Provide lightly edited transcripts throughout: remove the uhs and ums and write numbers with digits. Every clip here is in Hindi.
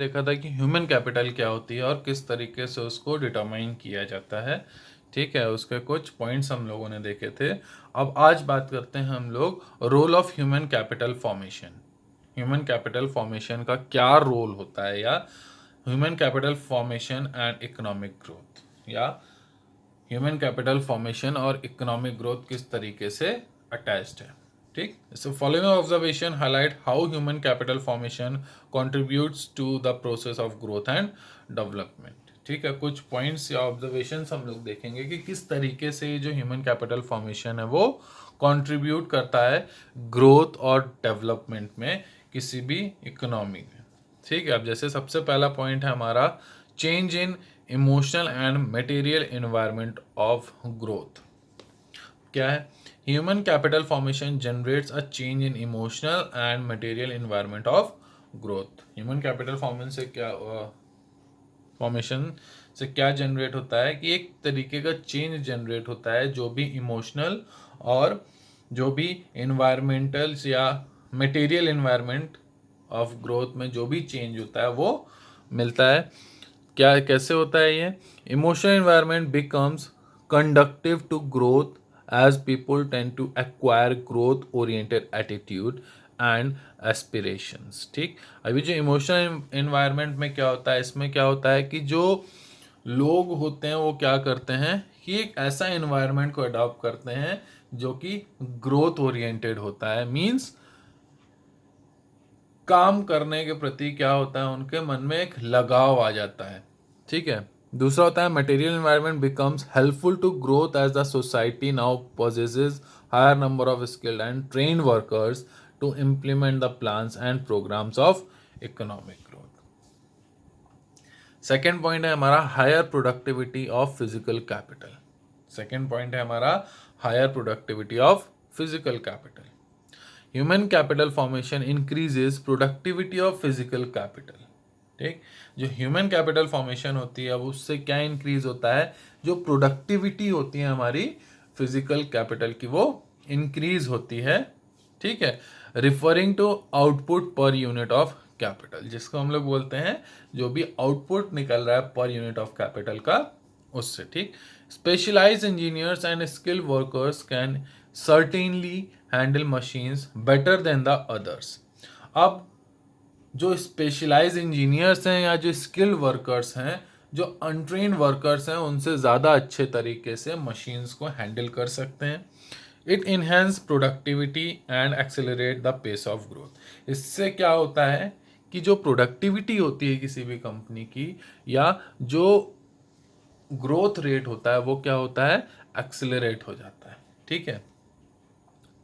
देखा था कि ह्यूमन कैपिटल क्या होती है और किस तरीके से उसको डिटरमाइन किया जाता है। ठीक है, उसके कुछ पॉइंट्स हम लोगों ने देखे थे। अब आज बात करते हैं हम लोग role of human capital formation. Human capital formation का क्या रोल होता है, या human capital formation and economic growth, या ह्यूमन कैपिटल फॉर्मेशन और इकोनॉमिक ग्रोथ किस तरीके से अटैच्ड है। ठीक, so following observation highlight how human capital formation contributes to the process of growth and development. ठीक है, कुछ पॉइंट्स या ऑब्जर्वेशंस हम लोग देखेंगे कि किस तरीके से जो ह्यूमन कैपिटल फॉर्मेशन है वो कंट्रीब्यूट करता है ग्रोथ और डेवलपमेंट में किसी भी इकोनॉमी में। ठीक है, अब जैसे सबसे पहला पॉइंट है हमारा change in emotional and material environment of growth. क्या है? Human capital formation generates a change in emotional and material environment of growth. Human capital formation से क्या जनरेट होता है कि एक तरीके का चेंज जनरेट होता है, जो भी इमोशनल और जो भी इन्वायरमेंटल या मटेरियल एनवायरनमेंट ऑफ ग्रोथ में जो भी चेंज होता है वो मिलता है। क्या कैसे होता है ये? Emotional environment becomes conductive to growth as people tend to acquire growth oriented attitude and aspirations. ठीक, अभी जो इमोशनल एनवायरनमेंट में क्या होता है, इसमें क्या होता है कि जो लोग होते हैं वो क्या करते हैं कि एक ऐसा एनवायरनमेंट को अडॉप्ट करते हैं जो कि ग्रोथ ओरिएंटेड होता है। मींस काम करने के प्रति क्या होता है, उनके मन में एक लगाव आ जाता है। ठीक है, दूसरा होता है material environment becomes helpful to growth as the society now possesses higher number of skilled and trained workers to implement the plans and programmes of economic growth. Second point है हमारा higher productivity of physical capital. Second point है हमारा higher productivity of physical capital. Human capital formation increases productivity of physical capital. ठीक, जो ह्यूमन कैपिटल फॉर्मेशन होती है अब उससे क्या इंक्रीज होता है, जो प्रोडक्टिविटी होती है हमारी फिजिकल कैपिटल की वो इंक्रीज होती है। ठीक है, referring to output per unit of capital, जिसको हम लोग बोलते हैं जो भी आउटपुट निकल रहा है पर यूनिट ऑफ कैपिटल का, उससे। ठीक, specialised engineers and skill workers can certainly handle machines better than the others. अब जो स्पेशलाइज इंजीनियर्स हैं या जो स्किल वर्कर्स हैं, जो अनट्रेन्ड वर्कर्स हैं, उनसे ज़्यादा अच्छे तरीके से मशीन्स को हैंडल कर सकते हैं। It enhance productivity and accelerate the pace of growth. इससे क्या होता है कि जो प्रोडक्टिविटी होती है किसी भी कंपनी की, या जो ग्रोथ रेट होता है वो क्या होता है, एक्सेलरेट हो जाता है। ठीक है,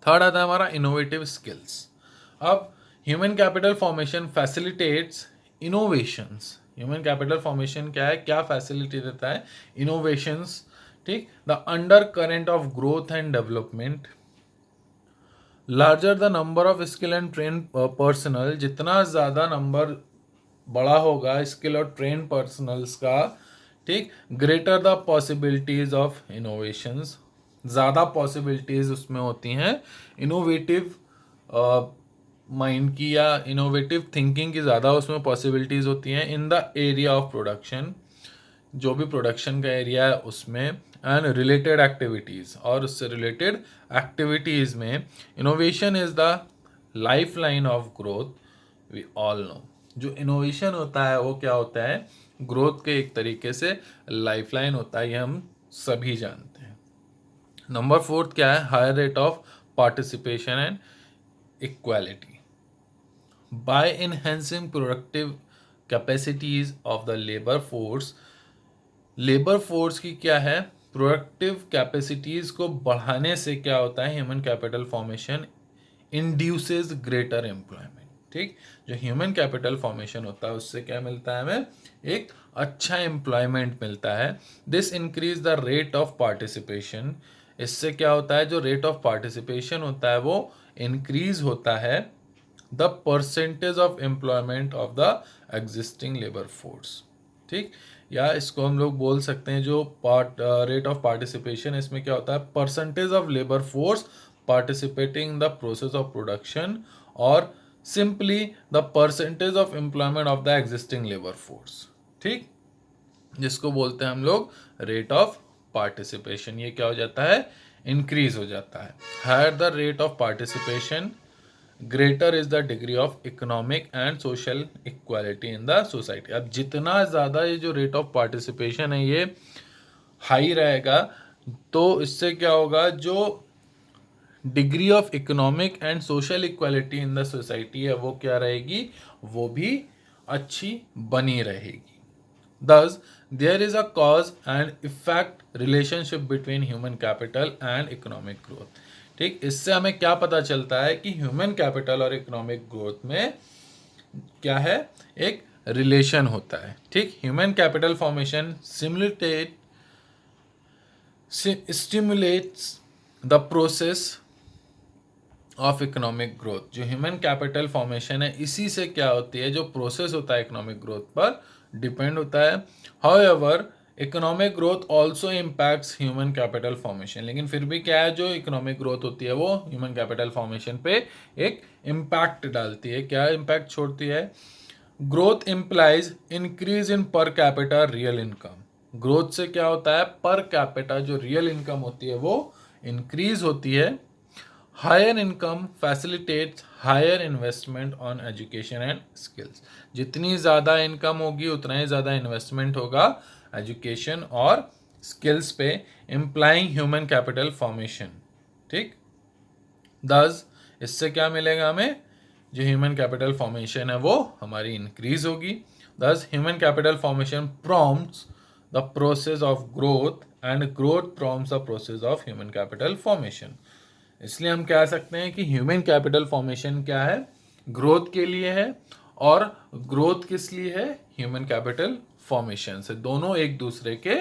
थर्ड आता है हमारा इनोवेटिव स्किल्स। अब human capital formation facilitates innovations. Human capital formation क्या है, क्या फैसिलिटी देता है, इनोवेशंस। ठीक, the under current of growth and development. Larger the number of skill and train personal, जितना ज़्यादा नंबर बड़ा होगा स्किल और ट्रेन पर्सनल्स का, ठीक, greater the possibilities of innovations, ज़्यादा पॉसिबिलिटीज उसमें होती हैं इनोवेटिव माइंड की या इनोवेटिव थिंकिंग की, ज़्यादा उसमें पॉसिबिलिटीज होती हैं in the area of production, जो भी प्रोडक्शन का एरिया है उसमें, एंड रिलेटेड एक्टिविटीज़, और उससे रिलेटेड एक्टिविटीज़ में। Innovation is the lifeline of growth, we all know. जो इनोवेशन होता है वो क्या होता है, ग्रोथ के एक तरीके से लाइफलाइन होता है, ये हम सभी जानते हैं। नंबर फोर्थ क्या है, higher rate of participation and equality. By enhancing productive capacities of the labour force, labour force की क्या है, प्रोडक्टिव कैपेसिटीज को बढ़ाने से क्या होता है, human capital formation induces greater employment. ठीक, जो ह्यूमन कैपिटल फॉर्मेशन होता है उससे क्या मिलता है, हमें एक अच्छा एम्प्लॉयमेंट मिलता है। This increase the rate of participation. इससे क्या होता है, जो रेट ऑफ पार्टिसिपेशन होता है वो इंक्रीज होता है the percentage of employment of the existing labour force. ठीक, या इसको हम लोग बोल सकते हैं जो रेट ऑफ पार्टिसिपेशन, इसमें क्या होता है, percentage of labour force participating the process of production और simply the percentage of employment of the existing labour force, ठीक, जिसको बोलते हैं हम लोग रेट ऑफ पार्टिसिपेशन। ये क्या हो जाता है, इंक्रीज हो जाता है। Higher the rate of participation, greater is the degree of economic and social equality in the society. अब जितना ज़्यादा ये जो रेट ऑफ पार्टिसिपेशन है ये हाई रहेगा, तो इससे क्या होगा, जो degree of economic and social equality in the society है वो क्या रहेगी, वो भी अच्छी बनी रहेगी। Thus, there is a cause and effect relationship between human capital and economic growth. ठीक, इससे हमें क्या पता चलता है कि ह्यूमन कैपिटल और इकोनॉमिक ग्रोथ में क्या है, एक रिलेशन होता है। ठीक, human capital formation stimulates the process of economic growth. जो ह्यूमन कैपिटल फॉर्मेशन है इसी से क्या होती है, जो प्रोसेस होता है इकोनॉमिक ग्रोथ पर डिपेंड होता है। However economic growth also impacts human capital formation, लेकिन फिर भी क्या है, जो इकोनॉमिक ग्रोथ होती है वो ह्यूमन कैपिटल फॉर्मेशन पे एक इम्पैक्ट डालती है। क्या इम्पैक्ट छोड़ती है, growth implies increase in per capita real income. Growth से क्या होता है, पर कैपिटा जो रियल इनकम होती है वो इंक्रीज होती है। Higher income facilitates higher investment on education and skills. जितनी ज़्यादा इनकम होगी उतना ही ज़्यादा इन्वेस्टमेंट होगा एजुकेशन और स्किल्स पे, इम्प्लाइंग ह्यूमन कैपिटल फॉर्मेशन। ठीक, दस इससे क्या मिलेगा हमें, जो ह्यूमन कैपिटल फॉर्मेशन है वो हमारी इंक्रीज होगी। दस human capital formation prompts the process of growth and growth prompts the process of human capital formation. इसलिए हम कह सकते हैं कि ह्यूमन कैपिटल फॉर्मेशन क्या है, ग्रोथ के लिए है, और ग्रोथ किस लिए है, ह्यूमन कैपिटल फॉर्मेशन से। दोनों एक दूसरे के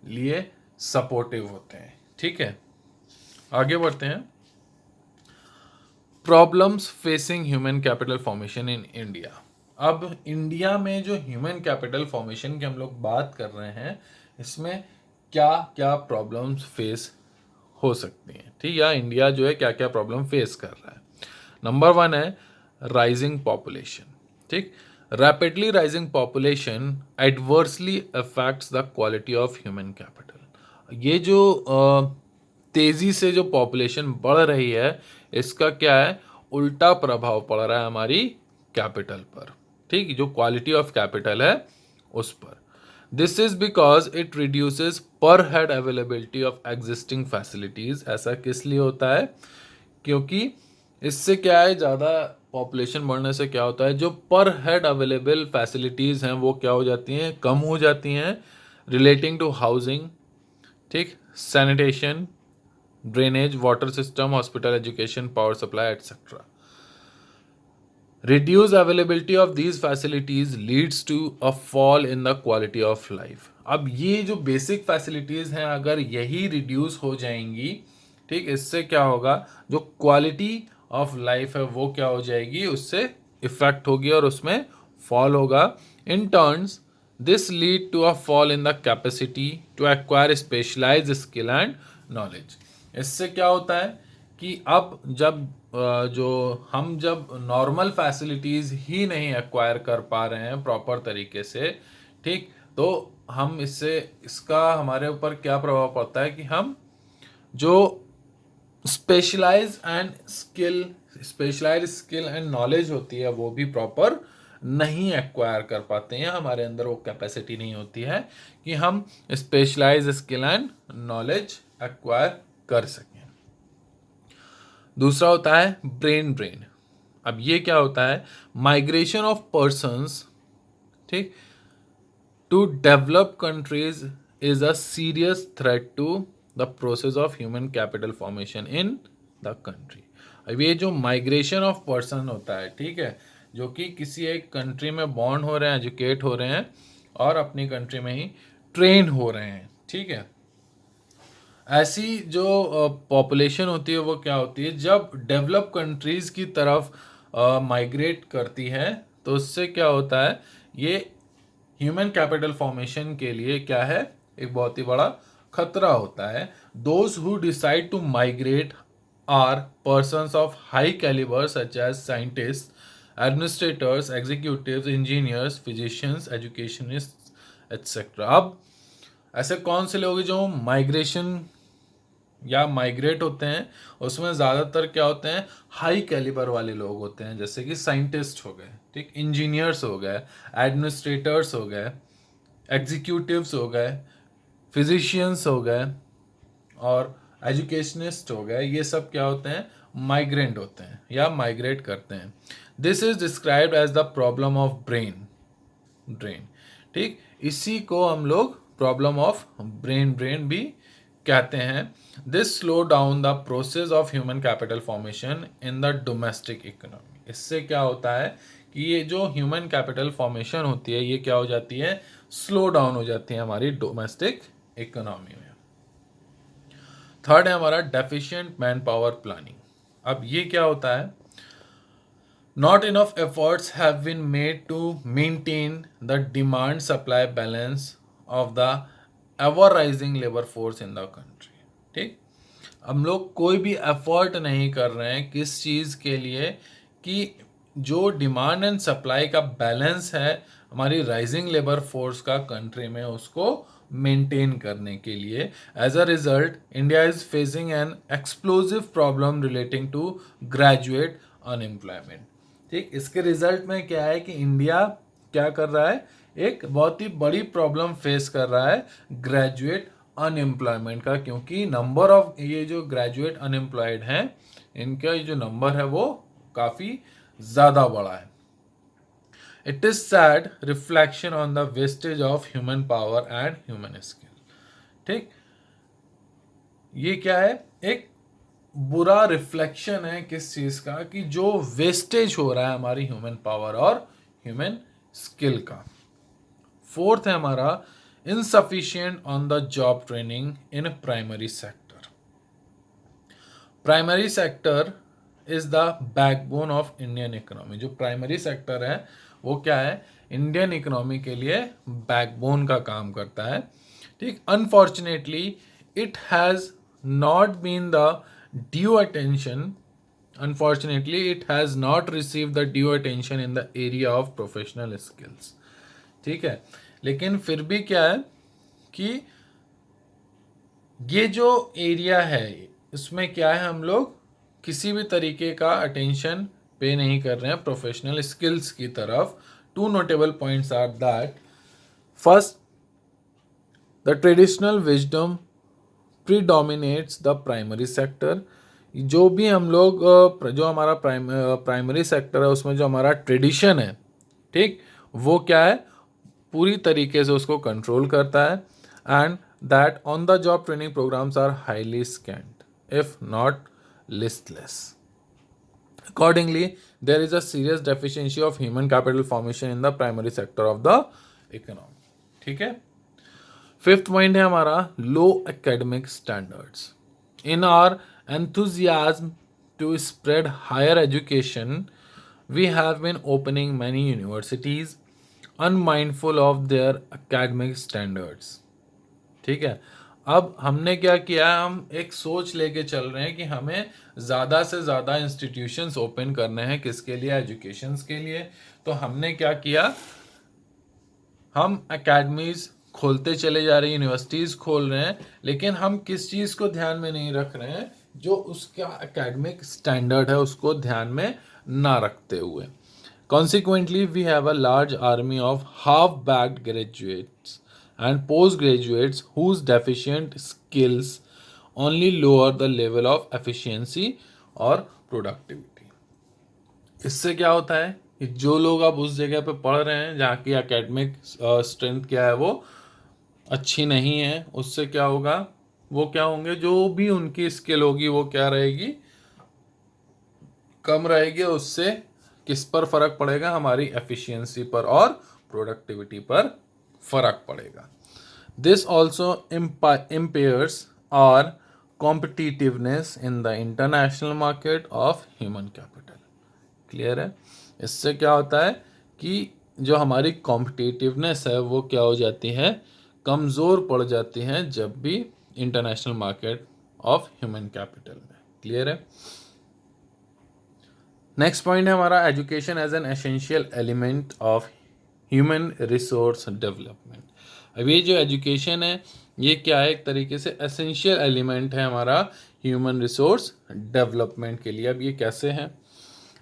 लिए सपोर्टिव होते हैं। ठीक है, आगे बढ़ते हैं। Problems facing human capital formation in India. अब इंडिया में जो ह्यूमन कैपिटल फॉर्मेशन की हम लोग बात कर रहे हैं, इसमें क्या क्या प्रॉब्लम्स फेस हो सकती हैं। ठीक, या इंडिया जो है क्या क्या प्रॉब्लम फेस कर रहा है। नंबर वन है राइजिंग पॉपुलेशन। ठीक, rapidly rising population adversely affects the quality of human capital. ये जो तेज़ी से जो पॉपुलेशन बढ़ रही है, इसका क्या है, उल्टा प्रभाव पड़ रहा है हमारी कैपिटल पर। ठीक, जो क्वालिटी ऑफ कैपिटल है उस पर। This is because it reduces per head availability of existing facilities. ऐसा किस लिए होता है, क्योंकि इससे क्या है, ज़्यादा पॉपुलेशन बढ़ने से क्या होता है, जो पर हेड अवेलेबल फैसिलिटीज़ हैं वो क्या हो जाती हैं, कम हो जाती हैं। रिलेटिंग टू हाउसिंग, ठीक, sanitation, drainage, water system, hospital, education, power supply etcetera. Reduced availability of these facilities leads to a fall in the quality of life. अब ये जो बेसिक फैसिलिटीज़ हैं अगर यही रिड्यूस हो जाएंगी, ठीक, इससे क्या होगा, जो क्वालिटी ऑफ लाइफ है वो क्या हो जाएगी, उससे इफेक्ट होगी और उसमें फॉल होगा। In turns this lead to a fall in the capacity to acquire specialised skill and knowledge. इससे क्या होता है कि अब जब जब नॉर्मल फैसिलिटीज़ ही नहीं एक्वायर कर पा रहे हैं प्रॉपर तरीके से, ठीक, तो हम इसका हमारे ऊपर क्या प्रभाव पड़ता है कि हम जो स्पेशलाइज्ड स्किल एंड नॉलेज होती है वो भी प्रॉपर नहीं एक्वायर कर पाते हैं। हमारे अंदर वो कैपेसिटी नहीं होती है कि हम specialised skill and knowledge acquire कर सकें। दूसरा होता है ब्रेन ड्रेन। अब ये क्या होता है, माइग्रेशन ऑफ पर्सन्स, ठीक, to develop countries is a serious threat to the process of human capital formation in the country. अब ये जो माइग्रेशन ऑफ पर्सन होता है, ठीक है, जो कि किसी एक कंट्री में बॉर्न हो रहे हैं, एजुकेट हो रहे हैं और अपनी कंट्री में ही ट्रेन हो रहे हैं, ठीक है, ऐसी जो पॉपुलेशन होती है वो क्या होती है, जब डेवलप कंट्रीज़ की तरफ माइग्रेट करती है तो उससे क्या होता है, ये ह्यूमन कैपिटल फॉर्मेशन के लिए क्या है, एक बहुत ही बड़ा खतरा होता है। Those who decide to migrate are persons of high calibre such as scientist, administrators, executives, engineers, physicians, educationist etcetera. अब ऐसे कौन से लोग हैं जो माइग्रेशन या माइग्रेट होते हैं, उसमें ज़्यादातर क्या होते हैं, हाई कैलिबर वाले लोग होते हैं, जैसे कि साइंटिस्ट हो गए, ठीक, इंजीनियर्स हो गए, एडमिनिस्ट्रेटर्स हो गए, एग्जीक्यूटिव्स हो गए, फिजिशियंस हो गए और एजुकेशनिस्ट हो गए। ये सब क्या होते हैं, माइग्रेंट होते हैं या माइग्रेट करते हैं। This is described as the problem of drain, ठीक, इसी को हम लोग प्रॉब्लम ऑफ ब्रेन भी कहते हैं। This slow down the process of human capital formation in the domestic economy. इससे क्या होता है कि ये जो ह्यूमन कैपिटल फॉर्मेशन होती है ये क्या हो जाती है, स्लो डाउन हो जाती है हमारी डोमेस्टिक इकोनॉमी में। थर्ड है हमारा डेफिशिएंट मैन पावर प्लानिंग। अब ये क्या होता है, not enough efforts have been made to maintain the demand supply balance of the ever rising labor force in the country, ठीक, हम लोग कोई भी एफर्ट नहीं कर रहे हैं किस चीज़ के लिए कि जो डिमांड एंड सप्लाई का बैलेंस है हमारी राइजिंग लेबर फोर्स का कंट्री में, उसको मेंटेन करने के लिए। As a result India is facing an explosive problem relating to graduate unemployment, ठीक, इसके रिजल्ट में क्या है कि इंडिया क्या कर रहा है, एक बहुत ही बड़ी प्रॉब्लम फेस कर रहा है ग्रेजुएट अनएम्प्लॉयमेंट का, क्योंकि नंबर ऑफ ये जो ग्रेजुएट अनएम्प्लॉयड हैं इनका ये जो नंबर है वो काफ़ी ज़्यादा बड़ा है। It is sad reflection on the wastage of human power and human skill, ठीक, ये क्या है, एक बुरा रिफ्लेक्शन है किस चीज़ का, कि जो वेस्टेज हो रहा है हमारी ह्यूमन पावर और ह्यूमन स्किल का। फोर्थ है हमारा insufficient on the job training in primary sector. Primary sector is the backbone of Indian economy. जो प्राइमरी सेक्टर है वो क्या है, इंडियन इकोनॉमी के लिए बैकबोन का काम करता है, ठीक। Unfortunately it has not been the due attention, unfortunately it has not received the due attention in the area of professional skills, ठीक है। लेकिन फिर भी क्या है कि ये जो एरिया है इसमें क्या है, हम लोग किसी भी तरीके का अटेंशन पे नहीं कर रहे हैं प्रोफेशनल स्किल्स की तरफ। Two notable points are that first, the traditional wisdom predominates the primary sector. जो भी हम लोग जो हमारा प्राइमरी सेक्टर है उसमें जो हमारा ट्रेडिशन है, ठीक, वो क्या है, पूरी तरीके से उसको कंट्रोल करता है। And that on the job training programmes are highly scant if not listless. Accordingly, there is a serious deficiency of human capital formation in the primary sector of the economy, ठीक है। फिफ्थ पॉइंट है हमारा low academic standards. In our enthusiasm to spread higher education, we have been opening many universities unmindful of their academic standards, ठीक है। अब हमने क्या किया, हम एक सोच लेके चल रहे हैं कि हमें ज़्यादा से ज़्यादा इंस्टीट्यूशंस ओपन करने हैं, किसके लिए, एजुकेशंस के लिए। तो हमने क्या किया, हम एकेडमीज खोलते चले जा रहे हैं, यूनिवर्सिटीज़ खोल रहे हैं, लेकिन हम किस चीज़ को ध्यान में नहीं रख रहे हैं, जो उसका एकेडमिक स्टैंडर्ड है उसको ध्यान में ना रखते हुए। Consequently we have a large army of half baked graduates and post graduates whose deficient skills only lower the level of efficiency और प्रोडक्टिविटी। इससे क्या होता है कि जो लोग अब उस जगह पे पढ़ रहे हैं जहाँ की एकेडमिक स्ट्रेंथ क्या है वो अच्छी नहीं है, उससे क्या होगा, वो क्या होंगे, जो भी उनकी स्किल होगी वो क्या रहेगी, कम रहेगी। उससे किस पर फर्क पड़ेगा, हमारी एफिशिएंसी पर और प्रोडक्टिविटी पर फर्क पड़ेगा। This also impairs our competitiveness in the international market of human capital. Clear है। इससे क्या होता है कि जो हमारी कॉम्पिटिटिवनेस है वो क्या हो जाती है, कमज़ोर पड़ जाती हैं जब भी international market of human capital में। क्लियर है। नेक्स्ट पॉइंट है हमारा education as an essential element of human resource development. अब ये जो एजुकेशन है ये क्या है, एक तरीके से एसेंशियल एलिमेंट है हमारा ह्यूमन रिसोर्स डेवलपमेंट के लिए। अब ये कैसे है?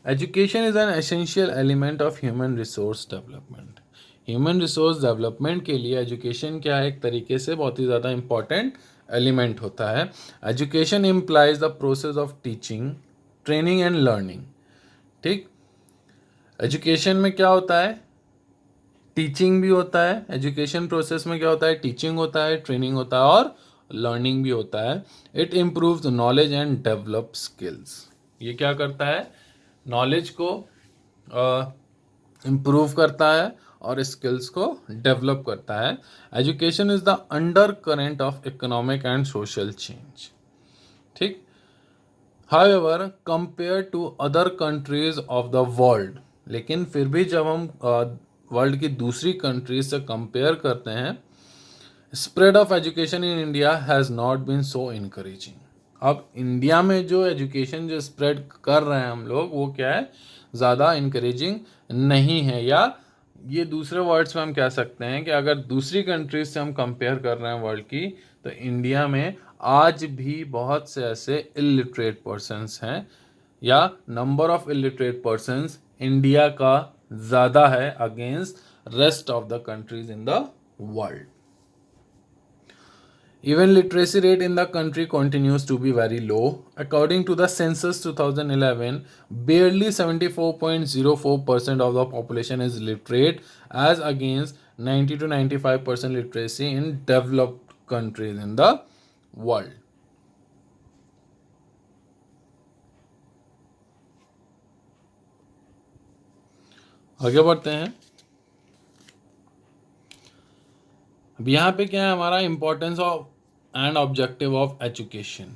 Education is an essential element of human resource development. Human resource development के लिए एजुकेशन क्या है, एक तरीके से बहुत ही ज़्यादा इंपॉर्टेंट एलिमेंट होता है। Education implies the process of teaching, training and learning. ठीक, एजुकेशन में क्या होता है, टीचिंग भी होता है। एजुकेशन प्रोसेस में क्या होता है, टीचिंग होता है, ट्रेनिंग होता है और लर्निंग भी होता है। It improves knowledge and develop skills. ये क्या करता है, नॉलेज को इम्प्रूव करता है और स्किल्स को डेवलप करता है। Education is the under current of economic and social change. ठीक, However, compared to other countries of the world, लेकिन फिर भी जब हम वर्ल्ड की दूसरी कंट्रीज से कंपेयर करते हैं, spread of education in India has not been so encouraging. अब इंडिया में जो एजुकेशन जो स्प्रेड कर रहे हैं हम लोग, वो क्या है, ज़्यादा इनकरेजिंग नहीं है। या ये दूसरे वर्ड्स में हम कह सकते हैं कि अगर दूसरी कंट्रीज से हम कंपेयर कर रहे हैं वर्ल्ड की, तो इंडिया में आज भी बहुत से ऐसे इलिटरेट पर्सन्स हैं, या number of illiterate persons India का ज़्यादा है against rest of the countries in the world. Even literacy rate in the country continues to be very low. According to the census 2011, barely 74.04% of the population is literate, as against 90 to 95% literacy in developed countries in the world. आगे बढ़ते हैं। अब यहाँ पे क्या है हमारा importance of and objective of education.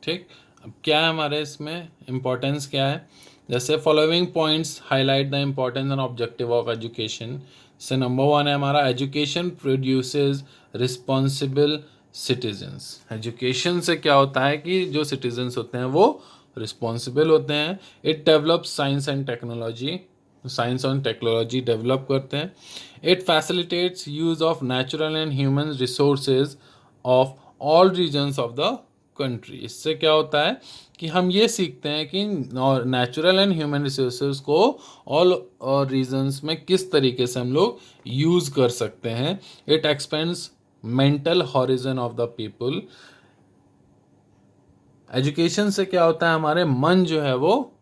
ठीक, अब क्या है हमारे इसमें इम्पोर्टेंस क्या है, जैसे following points highlight the importance and objective of education. से नंबर 1 है हमारा education produces responsible citizens. Education से क्या होता है कि जो सिटीजन्स होते हैं वो रिस्पॉन्सिबल होते हैं। It develop science and technology, science और टेक्नोलॉजी डेवलप करते हैं। It facilitates use of natural and human resources of all regions of the country. इससे क्या होता है कि हम ये सीखते हैं कि नेचुरल एंड ह्यूमन रिसोर्सेज को ऑल रीजन्स में किस तरीके से हम लोग यूज़ कर सकते हैं। It expends mental horizon of the people. Education से क्या होता है, हमारे मन जो है वो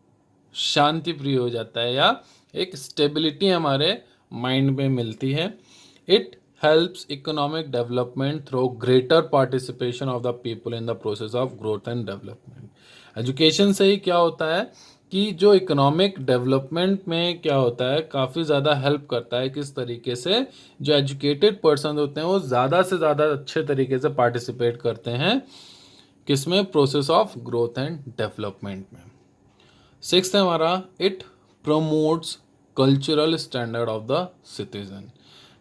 शांति प्रिय हो जाता है, या एक स्टेबिलिटी हमारे माइंड में मिलती है। It helps economic development through greater participation of the people in the process of growth and development. Education से ही क्या होता है कि जो इकोनॉमिक डेवलपमेंट में क्या होता है, काफ़ी ज़्यादा हेल्प करता है। किस तरीके से जो एजुकेटेड पर्सन होते हैं वो ज़्यादा से ज़्यादा अच्छे तरीके से पार्टिसिपेट करते हैं, किसमें, process of growth and development में। 6th है हमारा it promotes cultural standard of the citizen.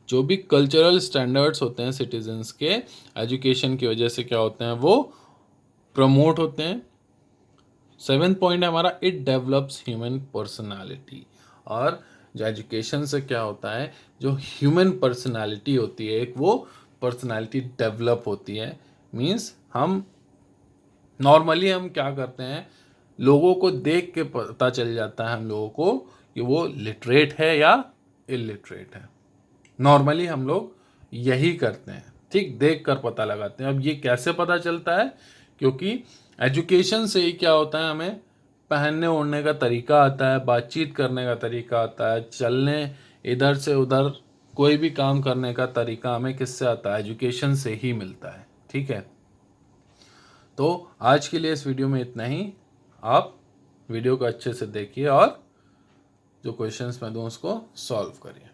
जो भी कल्चरल स्टैंडर्ड्स होते हैं सिटीजन्स के, एजुकेशन की वजह से क्या होते हैं, वो प्रमोट होते हैं। 7th पॉइंट है हमारा इट डेवलप्स ह्यूमन पर्सनालिटी। और जो एजुकेशन से क्या होता है, जो ह्यूमन पर्सनालिटी होती है एक, वो पर्सनालिटी डेवलप होती है। मीन्स हम नॉर्मली हम क्या करते हैं, लोगों को देख के पता चल जाता है हम लोगों को कि वो लिटरेट है या इलिटरेट है। नॉर्मली हम लोग यही करते हैं, ठीक, देख कर पता लगाते हैं। अब ये कैसे पता चलता है, क्योंकि एजुकेशन से ही क्या होता है, हमें पहनने ओढ़ने का तरीका आता है, बातचीत करने का तरीका आता है, चलने इधर से उधर कोई भी काम करने का तरीका हमें किससे आता है, एजुकेशन से ही मिलता है। ठीक है, तो आज के लिए इस वीडियो में इतना ही। आप वीडियो को अच्छे से देखिए और जो क्वेश्चंस मैं दूं उसको सॉल्व करिए।